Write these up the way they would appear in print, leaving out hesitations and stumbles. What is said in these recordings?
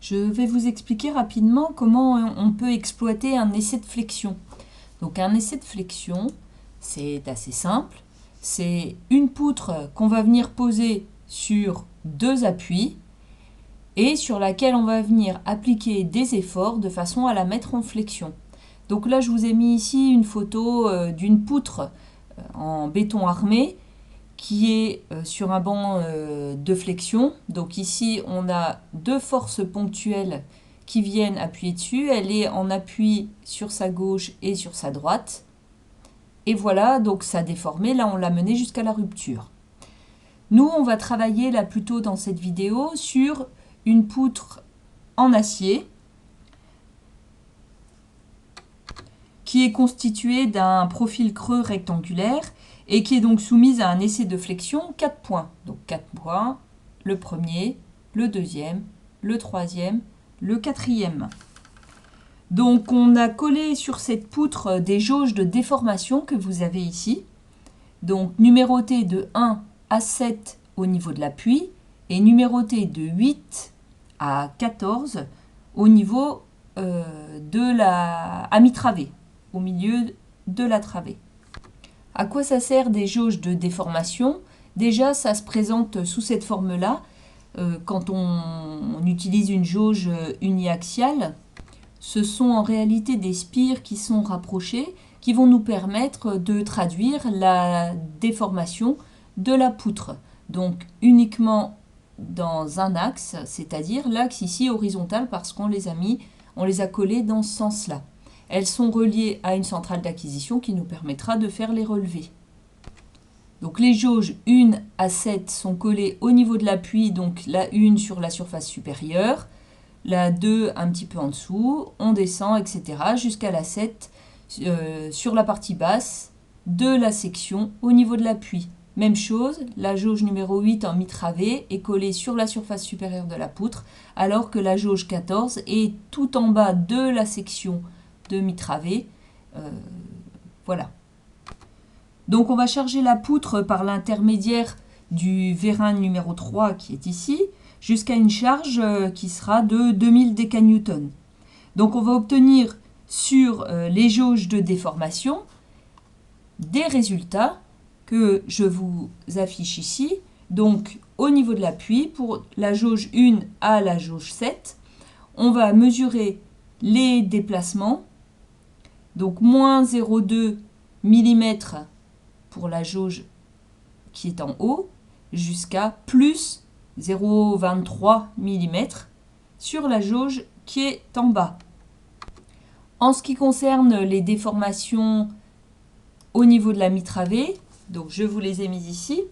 Je vais vous expliquer rapidement comment on peut exploiter un essai de flexion. Donc un essai de flexion, c'est assez simple. C'est une poutre qu'on va venir poser sur deux appuis et sur laquelle on va venir appliquer des efforts de façon à la mettre en flexion. Donc là, je vous ai mis ici une photo d'une poutre en béton armé qui est sur un banc de flexion. Donc ici, on a deux forces ponctuelles qui viennent appuyer dessus. Elle est en appui sur sa gauche et sur sa droite. Et voilà, donc ça a déformé. Là, on l'a mené jusqu'à la rupture. Nous, on va travailler là plutôt dans cette vidéo sur une poutre en acier qui est constituée d'un profil creux rectangulaire et qui est donc soumise à un essai de flexion 4 points. Donc 4 points, le premier, le deuxième, le troisième, le quatrième. Donc on a collé sur cette poutre des jauges de déformation que vous avez ici, donc numérotées de 1 à 7 au niveau de l'appui et numérotées de 8 à 14 au niveau à mi-travée, au milieu de la travée. À quoi ça sert des jauges de déformation? Déjà, ça se présente sous cette forme-là. Quand on utilise une jauge uniaxiale, ce sont en réalité des spires qui sont rapprochées, qui vont nous permettre de traduire la déformation de la poutre. Donc uniquement dans un axe, c'est-à-dire l'axe ici horizontal parce qu'on les a collées dans ce sens-là. Elles sont reliées à une centrale d'acquisition qui nous permettra de faire les relevés. Donc les jauges 1 à 7 sont collées au niveau de l'appui, donc la 1 sur la surface supérieure, la 2 un petit peu en dessous, on descend, etc. jusqu'à la 7 sur la partie basse de la section au niveau de l'appui. Même chose, la jauge numéro 8 en mi-travée est collée sur la surface supérieure de la poutre, alors que la jauge 14 est tout en bas de la section de mi-travée. Voilà. Donc on va charger la poutre par l'intermédiaire du vérin numéro 3 qui est ici, jusqu'à une charge qui sera de 2000 décanewtons. Donc on va obtenir sur les jauges de déformation des résultats que je vous affiche ici. Donc au niveau de l'appui, pour la jauge 1 à la jauge 7, on va mesurer les déplacements. Donc moins 0,2 mm pour la jauge qui est en haut, jusqu'à plus 0,23 mm sur la jauge qui est en bas. En ce qui concerne les déformations au niveau de la mi-travée, donc je vous les ai mis ici.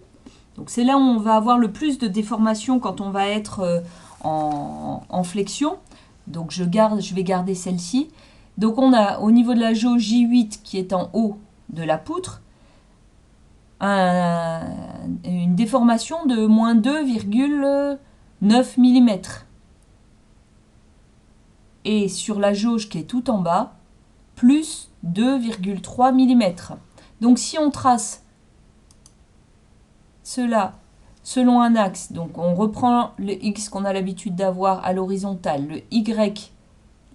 Donc c'est là où on va avoir le plus de déformations quand on va être en flexion. Donc je vais garder celle-ci. Donc on a au niveau de la jauge J8 qui est en haut de la poutre, une déformation de moins 2,9 mm. Et sur la jauge qui est tout en bas, plus 2,3 mm. Donc si on trace cela selon un axe, donc on reprend le X qu'on a l'habitude d'avoir à l'horizontale, le Y,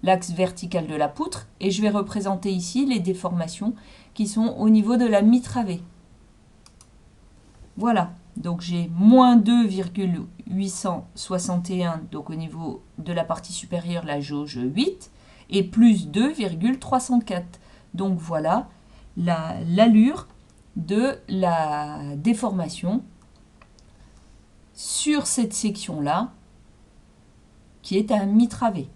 l'axe vertical de la poutre, et je vais représenter ici les déformations qui sont au niveau de la mi-travée. Voilà, donc j'ai moins 2,861 donc au niveau de la partie supérieure, la jauge 8, et plus 2,304. Donc voilà l'allure de la déformation sur cette section-là qui est à mi-travée.